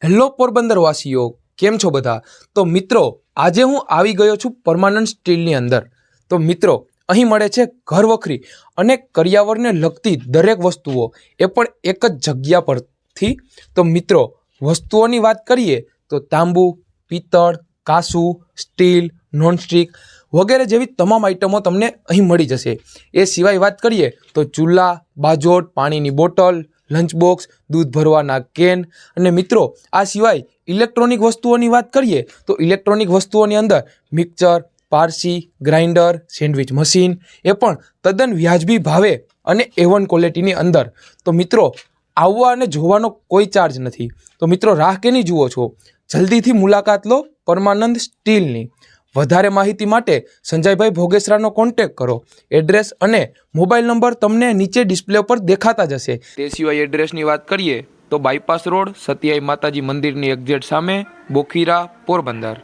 Hello પોરબંદરવાસીઓ, કેમ છો બધા? તો મિત્રો, આજે હું આવી ગયો છું પરમાનન્ટ સ્ટીલની અંદર. તો મિત્રો, અહીં મળે છે ઘરવખરી અને કરિયાવરને લગતી દરેક વસ્તુઓ, એ પણ એક જ જગ્યા પરથી. તો મિત્રો, વસ્તુઓની વાત કરીએ તો તાંબુ, પિત્તળ, કાંસુ, સ્ટીલ, નોનસ્ટિક વગેરે જેવી તમામ આઇટમો તમને અહીં મળી જશે. એ સિવાય વાત કરીએ તો ચૂલા, બાજોટ, પાણીની બોટલ, લંચ બોક્સ, દૂધ ભરવાના કેન અને મિત્રો આ સિવાય ઇલેક્ટ્રોનિક વસ્તુઓની વાત કરીએ તો ઇલેક્ટ્રોનિક વસ્તુઓની અંદર મિક્સર, પારસી, ગ્રાઇન્ડર, સેન્ડવિચ મશીન એ પણ તદ્દન વ્યાજબી ભાવે અને A1 ક્વોલિટીની અંદર. તો મિત્રો, આવવા અને જોવાનો કોઈ ચાર્જ નથી. તો મિત્રો, રાહ કેની જુઓ છો? જલ્દીથી મુલાકાત લો પરમાનંદ સ્ટીલની. વધારે માહિતી માટે સંજયભાઈ ભોગેસરાનો કોન્ટેક કરો. એડ્રેસ અને મોબાઈલ નંબર તમને નીચે ડિસ્પ્લે પર દેખાતા જ હશે. તે સિવાય એડ્રેસની વાત કરીએ તો બાયપાસ રોડ, સતિયાઈ માતાજી મંદિરની એક્ઝેટ સામે, બોખીરા, પોરબંદર.